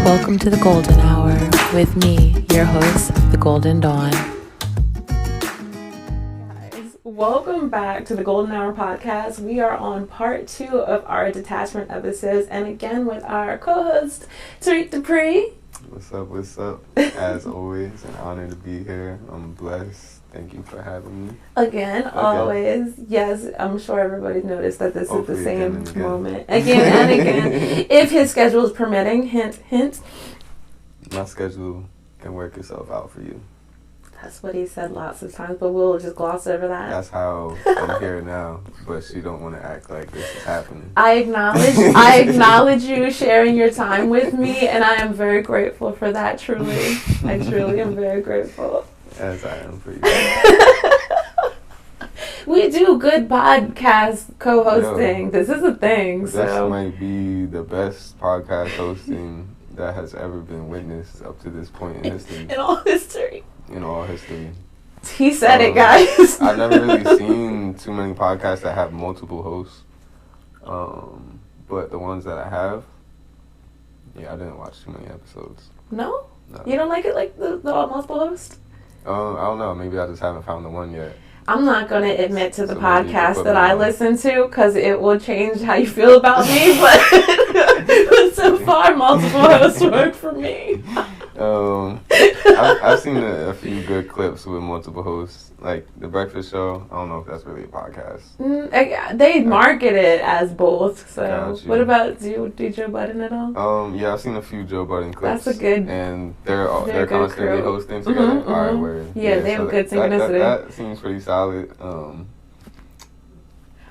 Welcome to the Golden Hour with me, your host, the Golden Dawn. Guys, welcome back to the Golden Hour podcast. We are on part 2 of our detachment episodes, and again with our co-host, Tariq Dupri. What's up? As always, an honor to be here. I'm blessed. Thank you for having me. Again, always. Yes, I'm sure everybody noticed that this Hopefully is the same again. moment. Again and again. If his schedule is permitting, hint, hint. My schedule can work itself out for you. That's what he said lots of times, but we'll just gloss over that. That's how I'm here now, but she don't want to act like this is happening. I acknowledge you sharing your time with me, and I am very grateful for that, truly. I truly am very grateful. As I am for you. We do good podcast co-hosting. This is a thing. This might be the best podcast hosting that has ever been witnessed up to this point in history. In all history. In all history. He said it, guys. I've never really seen too many podcasts that have multiple hosts. But the ones that I have, I didn't watch too many episodes. No? You don't like it like the multiple host? I don't know. Maybe I just haven't found the one yet. I'm not going to admit to the podcast that I listen to because it will change how you feel about me, but so far, multiple hosts work for me. I've seen a few good clips with multiple hosts, like The Breakfast Show. I don't know if that's really a podcast. They market it as both. So, Gotcha. What about do Joe Budden at all? Yeah, I've seen a few Joe Budden clips. That's a good. And they're constantly crew. hosting together. Mm-hmm, All right, mm-hmm. word. Yeah, they have good synchronicity. That seems pretty solid.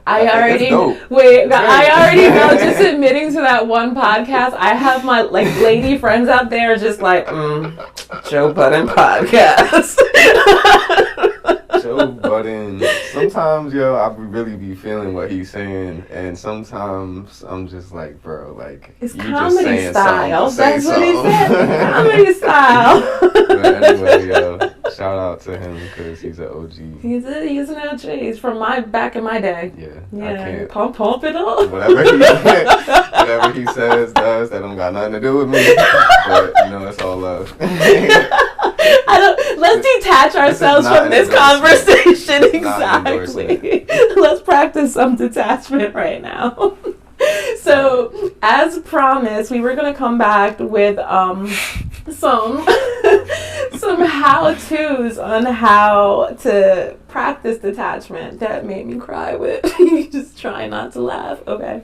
I already know, just admitting to that one podcast, I have my lady friends out there just like, Joe Budden podcast. Joe Budden. Sometimes, I really be feeling what he's saying, and sometimes I'm just like, bro, it's you comedy just saying style. That's what he said. Comedy style. But anyway, shout out to him because he's an OG. He's an OG. He's from back in my day. Yeah. I can't. Pump it up. Whatever he says, does, that don't got nothing to do with me. But it's all love. Let's detach ourselves from this conversation. Exactly. Let's practice some detachment right now. So, as promised, we were going to come back with some how-tos on how to practice detachment. That made me cry with just trying not to laugh. Okay.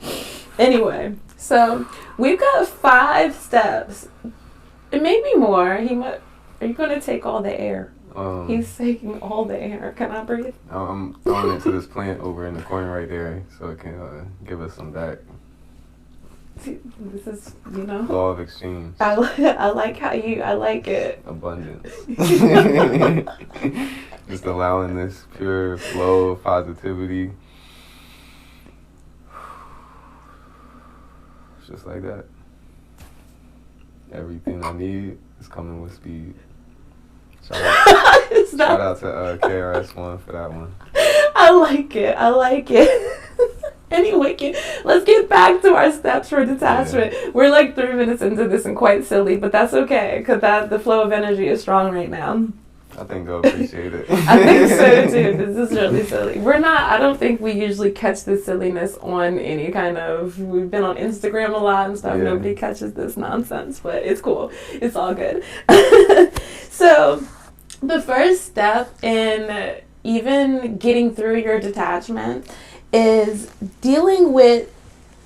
Anyway, so we've got 5 steps. It may be more. Are you going to take all the air? He's taking all the air. Can I breathe? I'm throwing it to this plant over in the corner right there so it can give us some back. This is, Law of exchange. I like I like it. Abundance. Just allowing this pure flow of positivity. Just like that. Everything I need is coming with speed. Shout out to KRS-One for that one. I like it. Anyway, let's get back to our steps for detachment. Yeah. We're 3 minutes into this and quite silly, but that's okay because the flow of energy is strong right now. I think they'll appreciate it. I think so too. This is really silly. I don't think we usually catch this silliness on any kind of, we've been on Instagram a lot and stuff. Yeah. Nobody catches this nonsense, but it's cool. It's all good. So the first step in even getting through your detachment is dealing with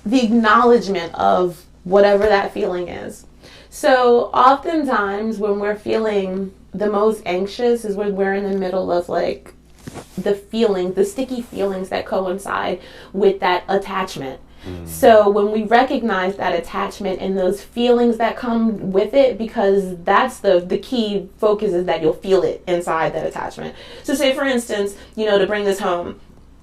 the acknowledgement of whatever that feeling is. So oftentimes when we're feeling the most anxious is when we're in the middle of the sticky feelings that coincide with that attachment. So when we recognize that attachment and those feelings that come with it, because that's the key focus is that you'll feel it inside that attachment. So say for instance, to bring this home,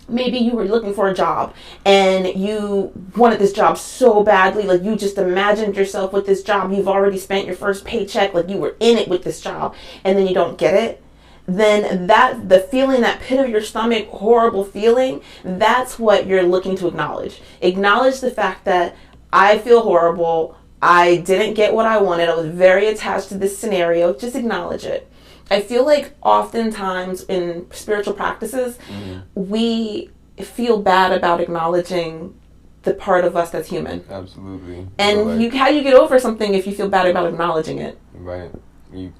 maybe you were looking for a job and you wanted this job so badly, you just imagined yourself with this job, you've already spent your first paycheck, you were in it with this job, and then you don't get it. then the feeling, that pit of your stomach, horrible feeling, that's what you're looking to acknowledge. Acknowledge the fact that I feel horrible. I didn't get what I wanted. I was very attached to this scenario. Just acknowledge it. I feel like oftentimes in spiritual practices, we feel bad about acknowledging the part of us that's human. Absolutely. And how do you get over something if you feel bad about acknowledging it? Right. You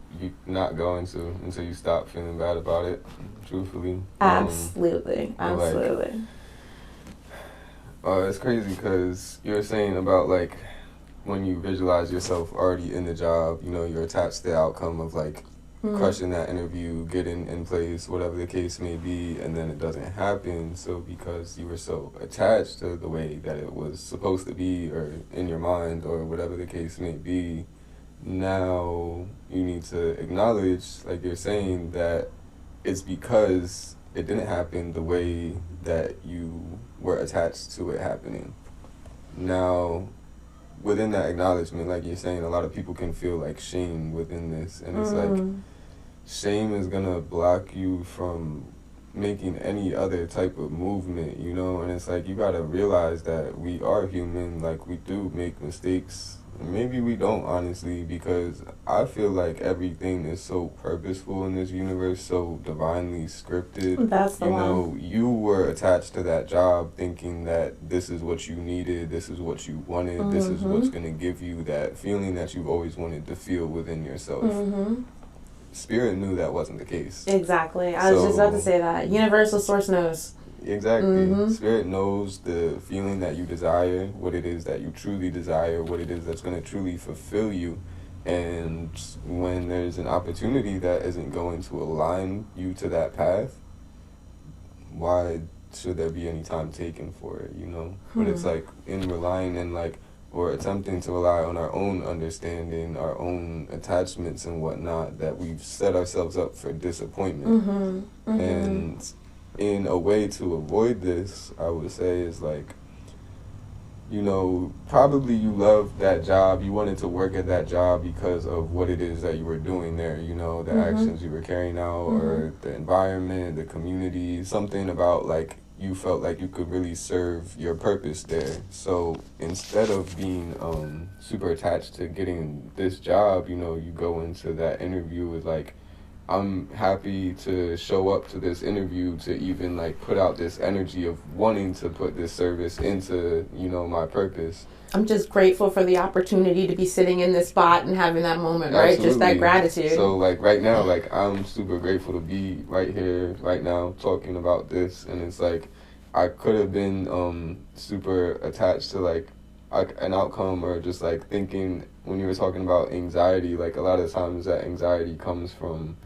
not going to until you stop feeling bad about it, truthfully. Absolutely. It's crazy because you're saying about, like, when you visualize yourself already in the job, you're attached to the outcome of, like, crushing that interview, getting in place, whatever the case may be, and then it doesn't happen. So because you were so attached to the way that it was supposed to be, or in your mind, or whatever the case may be, now you need to acknowledge, like you're saying, that it's because it didn't happen the way that you were attached to it happening. Now, within that acknowledgement, like you're saying, a lot of people can feel like shame within this, and it's like shame is gonna block you from making any other type of movement, and it's like you gotta realize that we are human, like we do make mistakes. Maybe we don't, honestly, because I feel like everything is so purposeful in this universe, so divinely scripted. That's the one. You were attached to that job thinking that this is what you needed, this is what you wanted, this is what's going to give you that feeling that you've always wanted to feel within yourself. Spirit knew that wasn't the case. Exactly. I was just about to say that. Universal source knows. Exactly. Spirit knows the feeling that you desire, what it is that you truly desire, what it is that's going to truly fulfill you. And when there's an opportunity that isn't going to align you to that path, why should there be any time taken for it, But it's like in relying and or attempting to rely on our own understanding, our own attachments and whatnot, that we've set ourselves up for disappointment. And in a way to avoid this, I would say, is probably you loved that job, you wanted to work at that job because of what it is that you were doing there, the actions you were carrying out, or the environment, the community, something about you felt like you could really serve your purpose there. So instead of being super attached to getting this job, you go into that interview with I'm happy to show up to this interview to even put out this energy of wanting to put this service into, my purpose. I'm just grateful for the opportunity to be sitting in this spot and having that moment, right? Absolutely. Just that gratitude. So right now, I'm super grateful to be right here, right now, talking about this. And it's I could have been super attached to an outcome, or just thinking, when you were talking about anxiety, a lot of times that anxiety comes from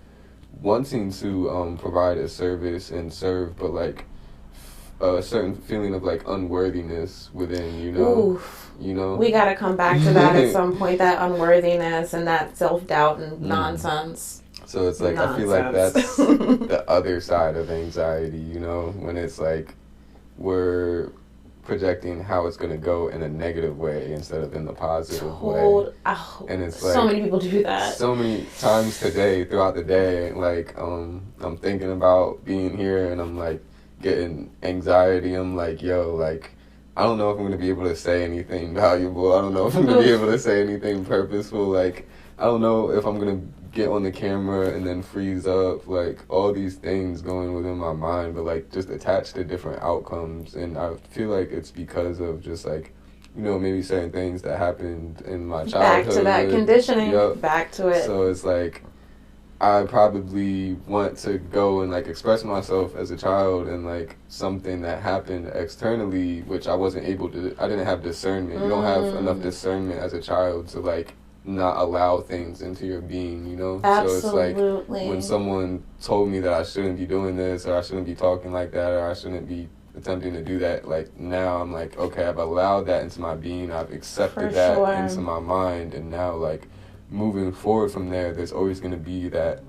wanting to provide a service and serve, but a certain feeling of unworthiness within, we gotta come back to that at some point, that unworthiness and that self-doubt and nonsense. So it's I feel like that's the other side of anxiety, when it's we're projecting how it's going to go in a negative way instead of in the positive way. And it's so many people do that. So many times today, throughout the day, I'm thinking about being here and I'm getting anxiety. I'm I don't know if I'm going to be able to say anything valuable. I don't know if I'm going to be able to say anything purposeful. I don't know if I'm going to get on the camera and then freeze up, all these things going within my mind, but just attached to different outcomes. And I feel it's because of just maybe certain things that happened in my childhood. Back to that conditioning. Yep. Back to it. So it's I probably want to go and express myself as a child, and something that happened externally, which I wasn't able to, I didn't have discernment. You don't have enough discernment as a child to not allow things into your being, Absolutely. So it's when someone told me that I shouldn't be doing this, or I shouldn't be talking like that, or I shouldn't be attempting to do that, now I'm okay, I've allowed that into my being, I've accepted that into my mind, and now moving forward from there, there's always going to be that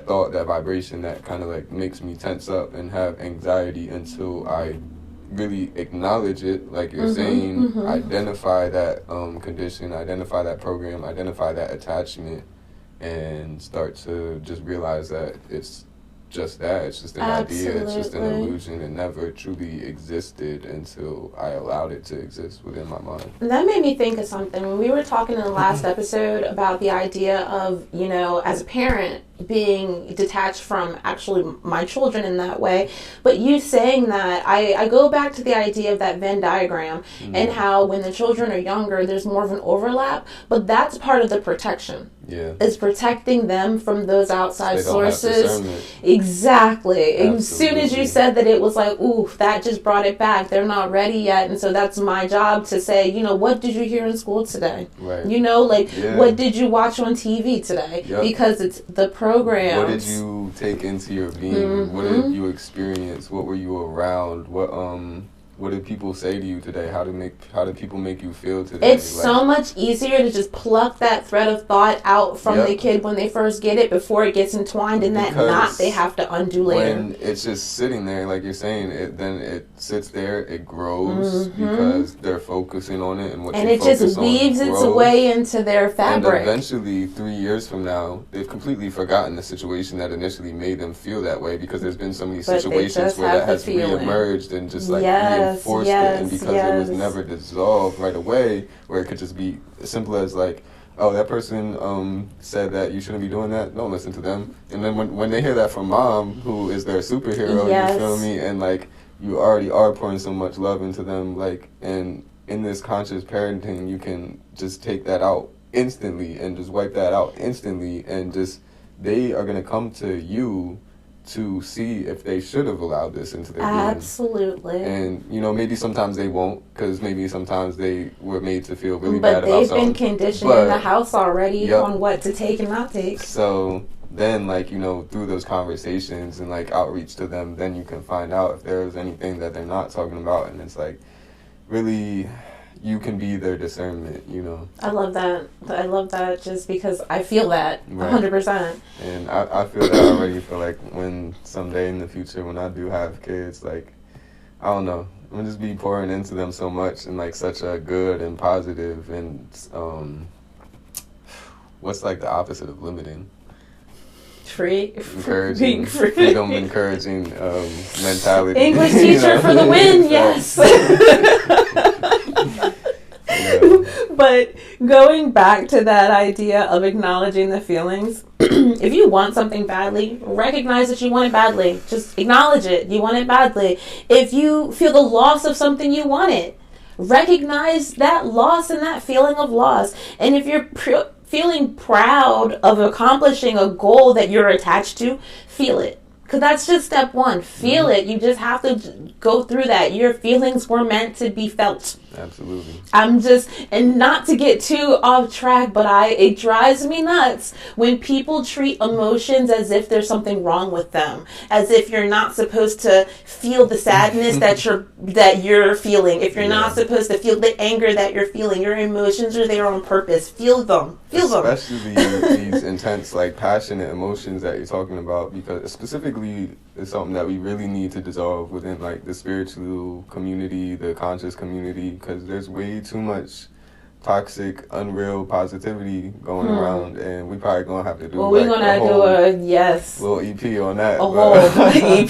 thought, that vibration that kind of makes me tense up and have anxiety until I really acknowledge it, like you're saying, identify that condition, identify that program, identify that attachment, and start to just realize that it's just that. It's just an idea. It's just an illusion. It never truly existed until I allowed it to exist within my mind. That made me think of something. When we were talking in the last episode about the idea of, you know, as a parent, being detached from actually my children in that way, but you saying that, I go back to the idea of that Venn diagram and how when the children are younger there's more of an overlap, but that's part of the protection. Yeah, is protecting them from those outside sources. Exactly. Absolutely. As soon as you said that, it was like, ooh, that just brought it back. They're not ready yet, and so that's my job to say, you know, what did you hear in school today? Right. You know, like, what did you watch on TV today? Yep. Because it's the program. What did you take into your being? What did you experience? What were you around? What did people say to you today? How did people make you feel today? It's so much easier to just pluck that thread of thought out from the kid when they first get it before it gets entwined in that knot they have to undo later. When it's just sitting there, like you're saying, then it sits there, it grows because they're focusing on it, and it just weaves its way into their fabric. And eventually, 3 years from now, they've completely forgotten the situation that initially made them feel that way, because there's been so many situations where that has reemerged and just like reinforced it, and because it was never dissolved right away, where it could just be as simple as like, oh, that person said that you shouldn't be doing that, don't listen to them. And then when they hear that from mom, who is their superhero, you feel me, and like you already are pouring so much love into them, like, and in this conscious parenting you can just take that out instantly and just wipe that out instantly, and just they are going to come to you to see if they should have allowed this into their being. Absolutely. And, you know, maybe sometimes they won't, because maybe sometimes they were made to feel really bad about something. But they've been conditioned in the house already on what to take and not take. So then, like, you know, through those conversations and, like, outreach to them, then you can find out if there's anything that they're not talking about. And it's, like, really, you can be their discernment, you know. I love that just because I feel that 100%. And I feel that already for like when someday in the future when I do have kids, like, I don't know, I'm gonna just be pouring into them so much and like such a good and positive and what's like the opposite of limiting? Encouraging, freedom, encouraging mentality. English teacher for the win, yes. But going back to that idea of acknowledging the feelings, if you want something badly, recognize that you want it badly. Just acknowledge it. You want it badly. If you feel the loss of something, you want it. Recognize that loss and that feeling of loss. And if you're feeling proud of accomplishing a goal that you're attached to, feel it. Because that's just step one. Feel it. You just have to go through that. Your feelings were meant to be felt. Absolutely. And not to get too off track, but it drives me nuts when people treat emotions as if there's something wrong with them. As if you're not supposed to feel the sadness that you're feeling. If you're not supposed to feel the anger that you're feeling. Your emotions are there on purpose. Feel them. Especially these intense, like, passionate emotions that you're talking about, because specifically it's something that we really need to dissolve within, like, the spiritual community, the conscious community, because there's way too much toxic, unreal positivity going around, and we probably gonna have to do we're gonna do a little EP on that. A whole EP.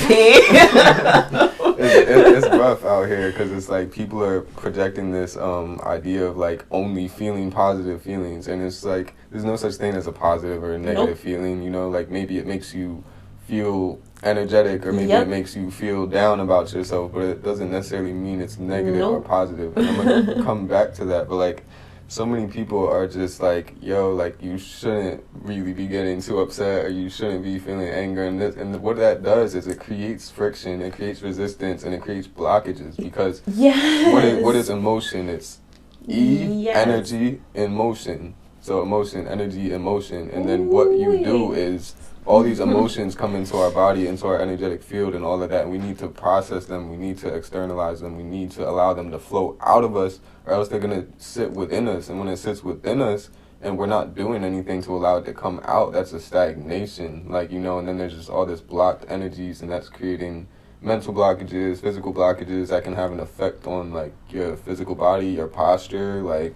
It's rough out here because it's like people are projecting this idea of like only feeling positive feelings, and it's like there's no such thing as a positive or a negative feeling. You know, like maybe it makes you feel energetic, or maybe it makes you feel down about yourself, but it doesn't necessarily mean it's negative or positive. And I'm gonna come back to that, but like so many people are just like, yo, like you shouldn't really be getting too upset, or you shouldn't be feeling anger, and what that does is it creates friction, it creates resistance, and it creates blockages, because what is emotion? It's energy and motion. So emotion, energy, and motion, and then what you do is all these emotions come into our body, into our energetic field, and all of that. And we need to process them. We need to externalize them. We need to allow them to flow out of us, or else they're going to sit within us. And when it sits within us and we're not doing anything to allow it to come out, that's a stagnation. Like, you know, and then there's just all this blocked energies, and that's creating mental blockages, physical blockages that can have an effect on, like, your physical body, your posture, like,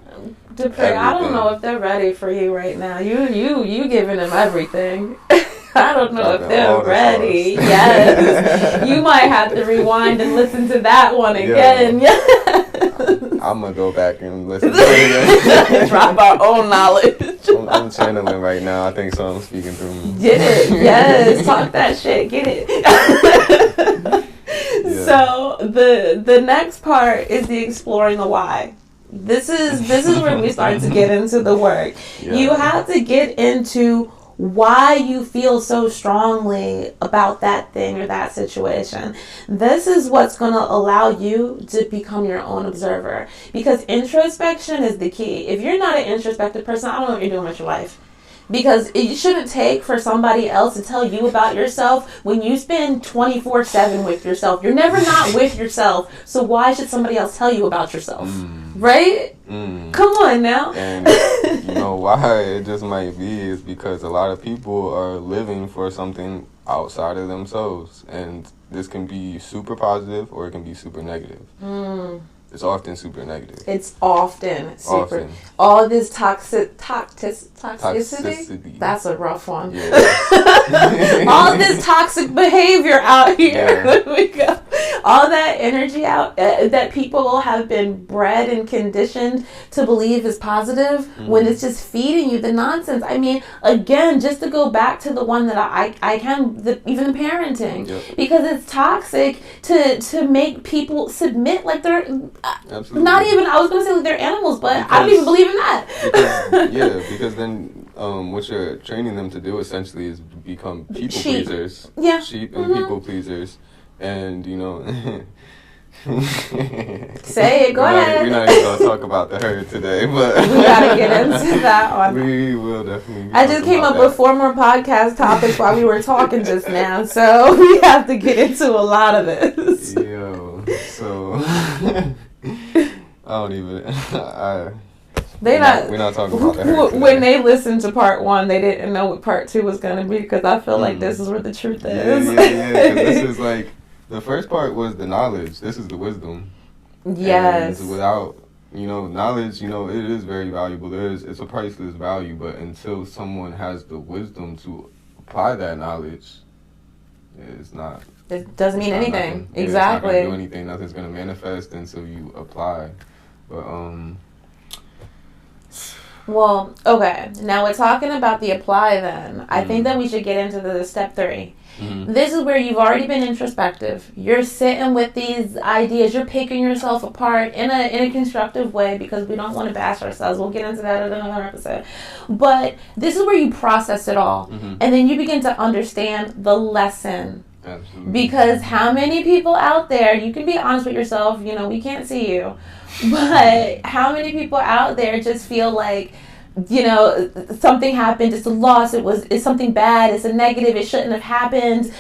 Dupri, I don't know if they're ready for you right now. You giving them everything. I don't know if they're ready. Yes. You might have to rewind and listen to that one again. Yeah. I'm going to go back and listen to it again. Drop our own knowledge. I'm channeling right now. I think someone's speaking through me. Get it. Yes. Talk that shit. Get it. Yeah. So the next part is the exploring the why. This is where we start to get into the work. Yeah. You have to get into why you feel so strongly about that thing or that situation. This is what's going to allow you to become your own observer, because introspection is the key. If you're not an introspective person, I don't know what you're doing with your life. Because it shouldn't take for somebody else to tell you about yourself when you spend 24/7 with yourself. You're never not with yourself, so why should somebody else tell you about yourself? Right? Come on now. And you know why it just might be is because a lot of people are living for something outside of themselves. And this can be super positive or it can be super negative. It's often super negative. It's often super. All this toxicity. That's a rough one. Yeah. All this toxic behavior out here. Yeah. We go. All that energy out that people have been bred and conditioned to believe is positive when it's just feeding you the nonsense. I mean, again, just to go back to the one that even parenting, because it's toxic to make people submit like they're not even. I was going to say like they're animals, but I don't even believe in that. Because then what you're training them to do essentially is become people pleasers. Yeah. Sheep and people pleasers. And, you know... Say it, go ahead. We're not even going to talk about the herd today, but... We got to get into that one. We will definitely... I just came up with 4 more podcast topics while we were talking just now, so we have to get into a lot of this. Yo, so... I don't even... We're not talking about that. When they listened to part 1, they didn't know what part 2 was going to be, because I feel like this is where the truth is. Yeah. This is like, the first part was the knowledge. This is the wisdom. Yes. And without, knowledge, it is very valuable. It's a priceless value, but until someone has the wisdom to apply that knowledge, it's not. It doesn't mean anything. Nothing. Exactly. It's not going to do anything. Nothing's going to manifest until you apply. But, well, okay. Now we're talking about the apply then. I think that we should get into the step 3. This is where you've already been introspective. You're sitting with these ideas. You're picking yourself apart in a constructive way, because we don't want to bash ourselves. We'll get into that in another episode. But this is where you process it all. And then you begin to understand the lesson. Absolutely. Because how many people out there, you can be honest with yourself, we can't see you, but how many people out there just feel like, something happened, it's a loss, it's something bad, it's a negative, it shouldn't have happened,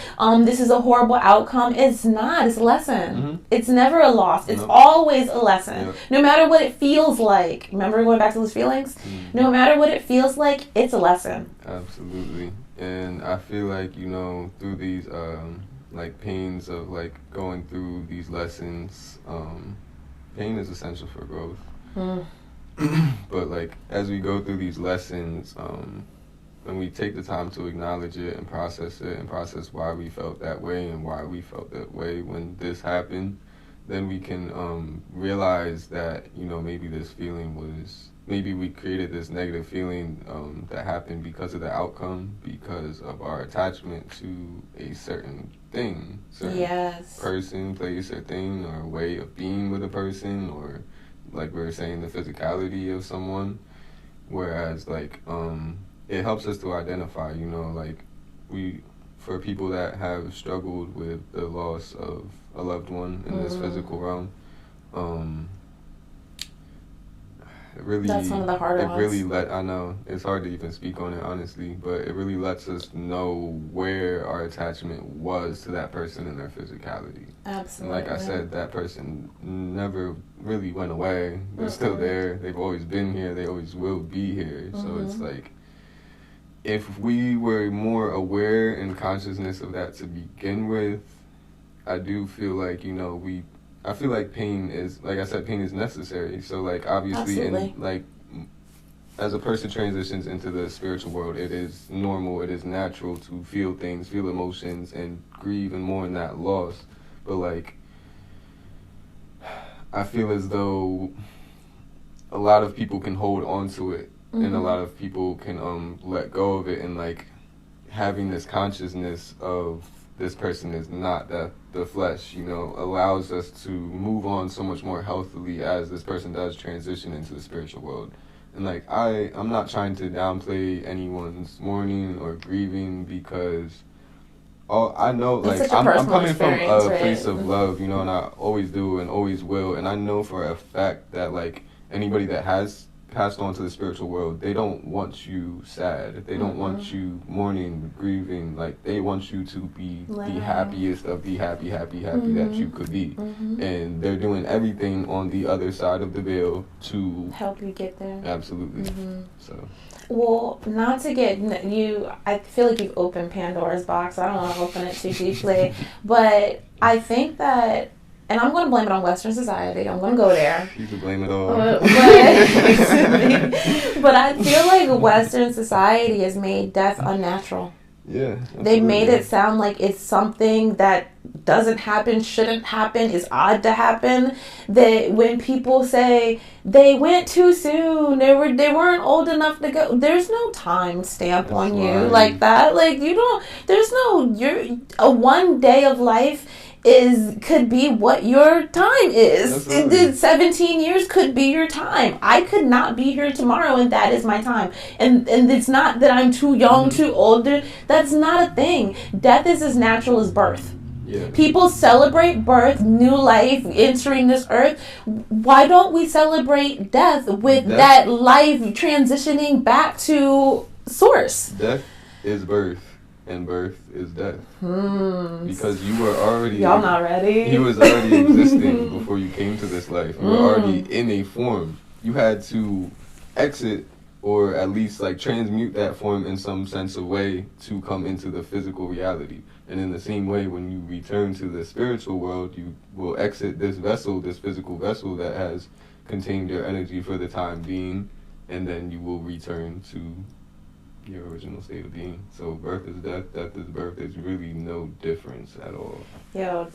this is a horrible outcome. It's not, it's a lesson. It's never a loss, it's always a lesson. No matter what it feels like. Remember going back to those feelings? No matter what it feels like, it's a lesson. Absolutely. And I feel like, through these, pains of, going through these lessons, pain is essential for growth. But, as we go through these lessons, when we take the time to acknowledge it and process why we felt that way and why we felt that way when this happened, then we can realize that, maybe this feeling was... Maybe we created this negative feeling that happened because of the outcome, because of our attachment to a certain thing, person, place, or thing, or way of being with a person, or like we were saying, the physicality of someone. Whereas, it helps us to identify, for people that have struggled with the loss of a loved one in this physical realm, that's one of the harder ones. I know it's hard to even speak on it honestly, but it really lets us know where our attachment was to that person and their physicality. Absolutely. And like I said, that person never really went away. They're still there. They've always been here. They always will be here. So it's if we were more aware and consciousness of that to begin with, I do feel like, I feel like pain is, like I said, pain is necessary. So, obviously, Absolutely. and, as a person transitions into the spiritual world, it is normal, it is natural to feel things, feel emotions, and grieve and mourn that loss. But like, I feel as though a lot of people can hold on to it, and a lot of people can let go of it, and like having this consciousness of this person is not the flesh, you know, allows us to move on so much more healthily as this person does transition into the spiritual world. And like I'm not trying to downplay anyone's mourning or grieving, because I know, like, I'm coming from a place of love, you know, and I always do and always will, and I know for a fact that like anybody that has passed on to the spiritual world, they don't want you sad. They don't want you mourning, grieving. Like, they want you to be the happiest of the happy that you could be. And they're doing everything on the other side of the veil to help you get there. Absolutely. So. Well, not to get you, I feel like you've opened Pandora's box. I don't want to open it too deeply, but I think that, and I'm going to blame it on Western society. I'm going to go there. You can blame it all. But I feel like Western society has made death unnatural. Yeah. Absolutely. They made it sound like it's something that doesn't happen, shouldn't happen, is odd to happen. That when people say they went too soon, they weren't old enough to go, there's no time stamp on you like that. Like, you don't, there's no, a one day of life could be what your time is. 17 years could be your time. I could not be here tomorrow, and that is my time. And it's not that I'm too young, too old. That's not a thing. Death is as natural as birth. Yeah. People celebrate birth, new life, entering this earth. Why don't we celebrate death with that life transitioning back to source? Death is birth. And birth is death. Because you were already... Y'all not ready? He was already existing before you came to this life. You were already in a form. You had to exit, or at least like transmute that form in some sense of way to come into the physical reality. And in the same way, when you return to the spiritual world, you will exit this vessel, this physical vessel that has contained your energy for the time being, and then you will return to your original state of being. So birth is death, death is birth. There's really no difference at all. Yo,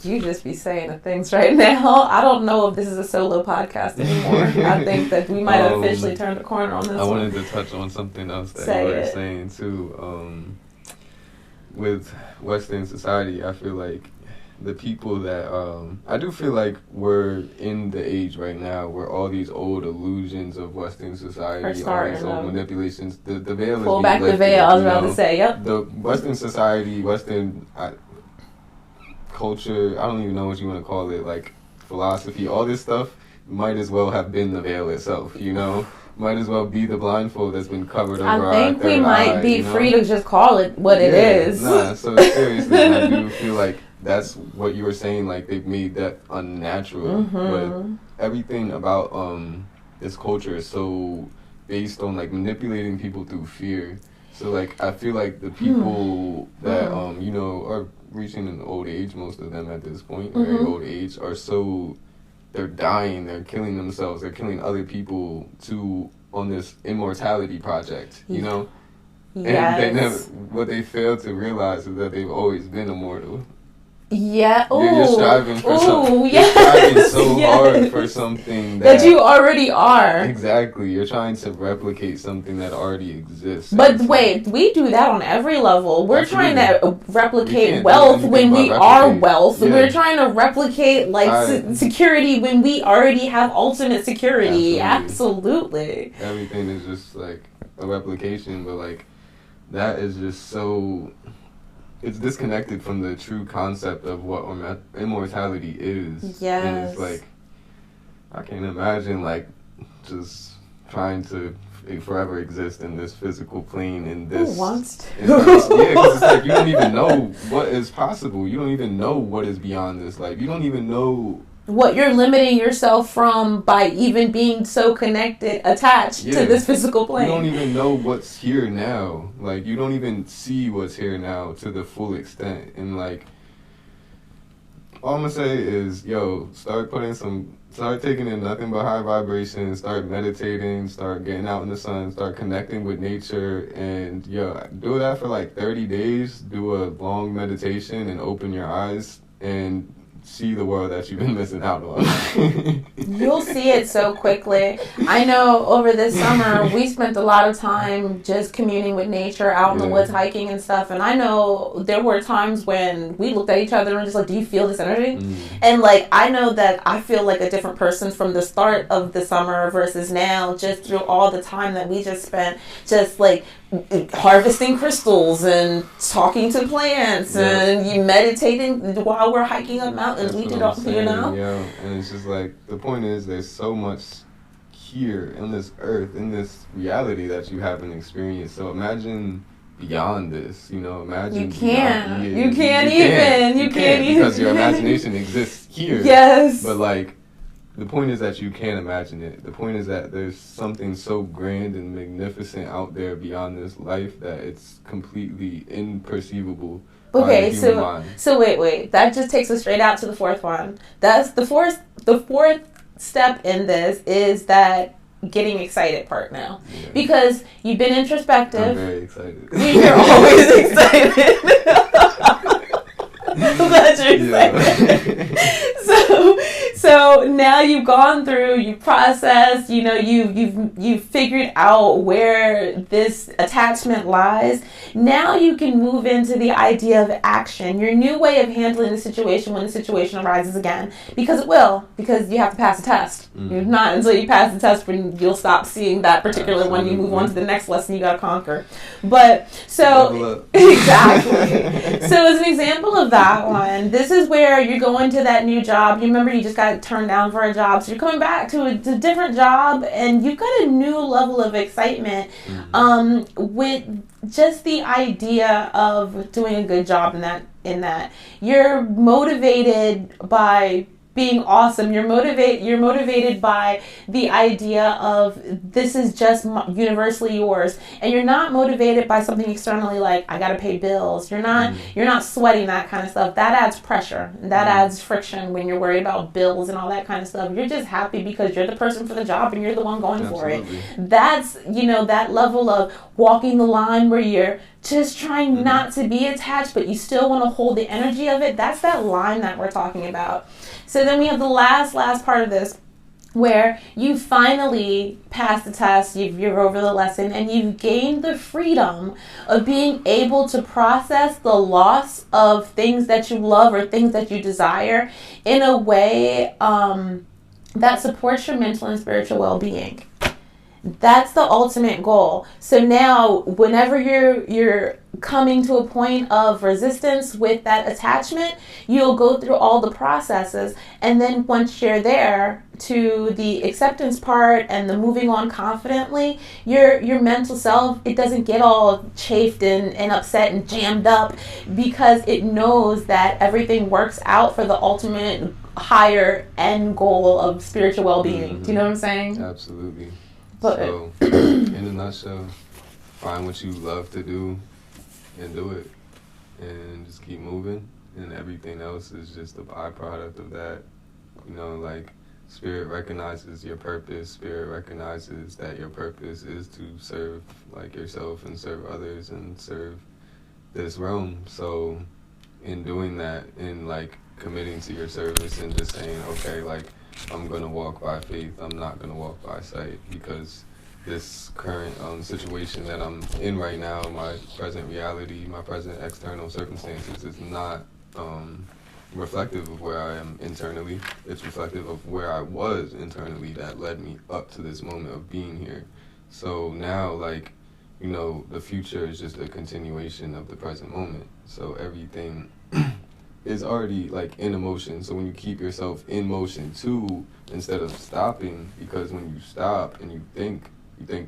you just be saying the things right now. I don't know if this is a solo podcast anymore. I think that we might have officially turned the corner on this I wanted to touch on something else that you were saying too. With Western society, I feel like the people that I do feel like we're in the age right now where all these old illusions of Western society, all these old manipulations, the veil is pull back lifted, the veil. I was about to say, yep. The Western society, Western culture, I don't even know what you want to call it, like philosophy, all this stuff might as well have been the veil itself, you know? Might as well be the blindfold that's been covered over our third eye. I think we might be free to just call it what it is. Nah, so seriously, I do feel like that's what you were saying, like they've made that unnatural. But everything about this culture is so based on like manipulating people through fear. So like I feel like the people that you know are reaching an old age, most of them at this point, very old age, are so, they're dying, they're killing themselves, they're killing other people on this immortality project, you know? Yes. And what they fail to realize is that they've always been immortal. Yeah. You're striving for something. You're striving so hard for something that you already are. Exactly. You're trying to replicate something that already exists. But wait, we do that on every level. We're trying to replicate wealth when we are wealth. Yeah. We're trying to replicate like security when we already have ultimate security. Absolutely. Everything is just like a replication, but like that is just so... It's disconnected from the true concept of what immortality is. Yes. And it's like, I can't imagine like just trying to forever exist in this physical plane in this. Who wants to? Because it's like you don't even know what is possible. You don't even know what is beyond this life. You don't even know what you're limiting yourself from by even being so connected, attached to this physical plane. You don't even know what's here now. Like, you don't even see what's here now to the full extent. And, like, all I'm going to say is, start putting some Start taking in nothing but high vibrations. Start meditating. Start getting out in the sun. Start connecting with nature. And do that for like 30 days. Do a long meditation and open your eyes and see the world that you've been missing out on. You'll see it so quickly. I know over this summer we spent a lot of time just communing with nature, out in the woods, hiking and stuff. And I know there were times when we looked at each other and were just like, do you feel this energy? And like, I know that I feel like a different person from the start of the summer versus now, just through all the time that we just spent just like harvesting crystals and talking to plants and you meditating while we're hiking up mountains. We did all, Yeah, and it's just like, the point is, there's so much here in this earth, in this reality that you haven't experienced. So imagine beyond this, imagine. You can't. Beyond, you can't even. Because your imagination exists here. Yes. But like, the point is that you can't imagine it. The point is that there's something so grand and magnificent out there beyond this life that it's completely imperceivable. Okay, so wait. That just takes us straight out to the fourth one. That's the fourth step in this is that getting excited part now. Yeah. Because you've been introspective. I'm very excited. You're always excited. I'm glad you're excited. So now you've gone through, you've processed, you've figured out where this attachment lies. Now you can move into the idea of action, your new way of handling the situation when the situation arises again. Because it will, because you have to pass a test. If not, until you pass the test, when you'll stop seeing that particular one, you move on to the next lesson you got to conquer. But so, exactly. So as an example of that one, this is where you're going to that new job. You remember you just got turned down for a job, so you're coming back to a different job, and you've got a new level of excitement with just the idea of doing a good job in that. You're motivated by being awesome. You're motivated by the idea of this is just universally yours, and you're not motivated by something externally like I gotta pay bills. You're not sweating that kind of stuff. That adds pressure. That adds friction when you're worried about bills and all that kind of stuff. You're just happy because you're the person for the job and you're the one going for it. That's that level of walking the line where you're just trying not to be attached, but you still want to hold the energy of it. That's that line that we're talking about. So then we have the last part of this, where you finally passed the test, you're over the lesson, and you've gained the freedom of being able to process the loss of things that you love or things that you desire in a way that supports your mental and spiritual well-being. That's the ultimate goal. So now, whenever you're coming to a point of resistance with that attachment, you'll go through all the processes, and then once you're there to the acceptance part and the moving on confidently, your mental self, it doesn't get all chafed and upset and jammed up, because it knows that everything works out for the ultimate higher end goal of spiritual well-being. Do you know what I'm saying? Absolutely. So, in a nutshell, find what you love to do and do it, and just keep moving, and everything else is just a byproduct of that. Like, Spirit recognizes your purpose. Spirit recognizes that your purpose is to serve like yourself and serve others and serve this realm. So in doing that, in like committing to your service and just saying, okay, like, I'm going to walk by faith, I'm not going to walk by sight, because this current situation that I'm in right now, my present reality, my present external circumstances is not reflective of where I am internally. It's reflective of where I was internally that led me up to this moment of being here. So now, like, the future is just a continuation of the present moment. So everything is already like in motion. So when you keep yourself in motion too, instead of stopping, because when you stop and you think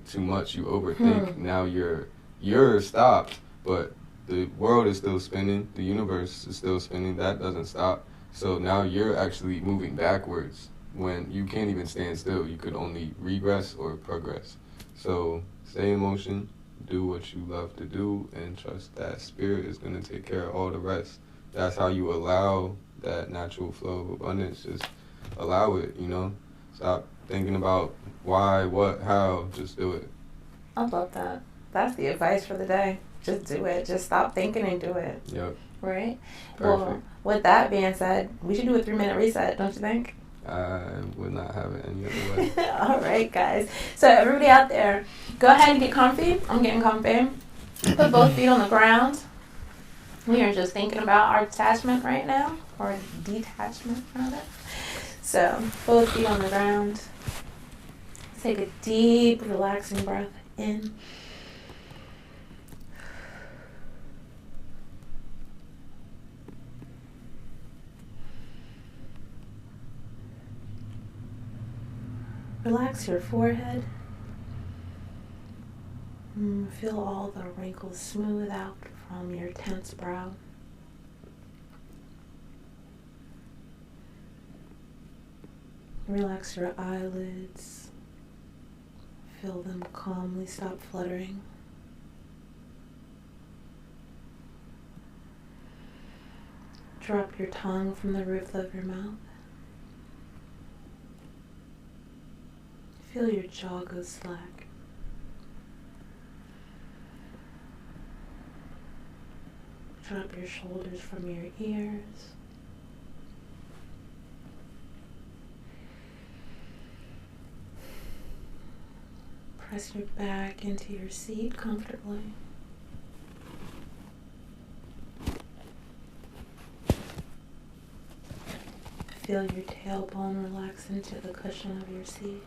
too much, you overthink. Now you're stopped, but the world is still spinning, the universe is still spinning, that doesn't stop. So now you're actually moving backwards when you can't even stand still. You could only regress or progress. So stay in motion, do what you love to do, and trust that spirit is going to take care of all the rest. That's how you allow that natural flow of abundance just allow it, you know? Stop thinking about why, what, how, just do it. I love that. That's the advice for the day. Just do it. Just stop thinking and do it. Yep. Right? Perfect. Well, with that being said, we should do a 3-minute reset, don't you think? I would not have it any other way. All right, guys. So everybody out there, go ahead and get comfy. I'm getting comfy. Put both feet on the ground. We are just thinking about our detachment right now, or detachment rather. So both feet on the ground. Take a deep, relaxing breath in. Relax your forehead. Feel all the wrinkles smooth out from your tense brow. Relax your eyelids. Feel them calmly stop fluttering. Drop your tongue from the roof of your mouth. Feel your jaw go slack. Drop your shoulders from your ears. Press your back into your seat comfortably. Feel your tailbone relax into the cushion of your seat.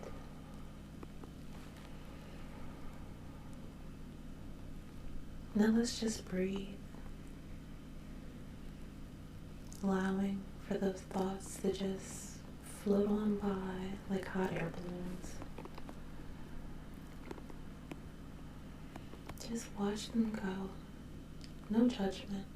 Now let's just breathe, allowing for those thoughts to just float on by like hot air balloons. Just watch them go, no judgment.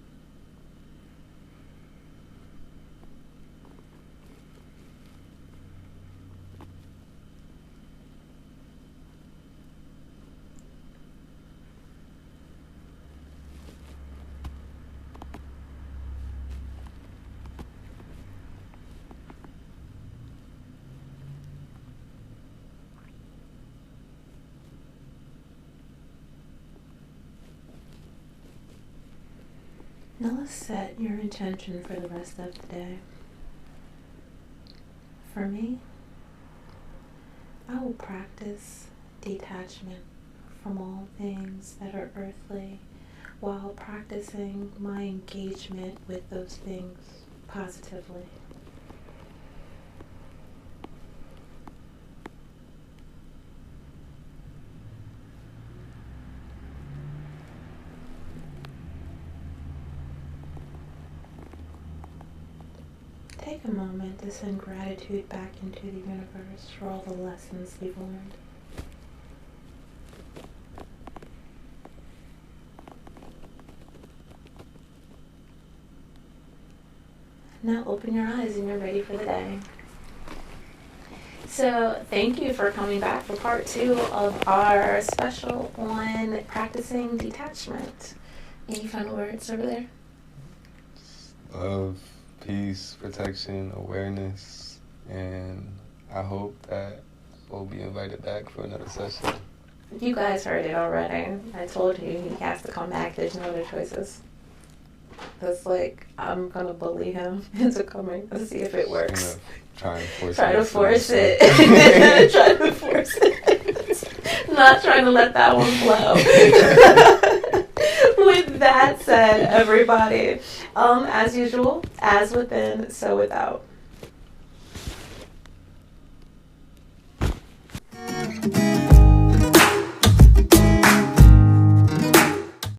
Now let's set your intention for the rest of the day. For me, I will practice detachment from all things that are earthly while practicing my engagement with those things positively. Take a moment to send gratitude back into the universe for all the lessons we've learned. Now open your eyes and you're ready for the day. So thank you for coming back for part 2 of our special on practicing detachment. Any final words over there? Love, peace, protection, awareness, and I hope that we'll be invited back for another session. You guys heard it already. I told you he has to come back. There's no other choices. That's like, I'm gonna bully him into coming. Let's see if it works. Try to force it. Try to force it. Not trying to let that one flow. With that said, everybody, as usual, as within, so without.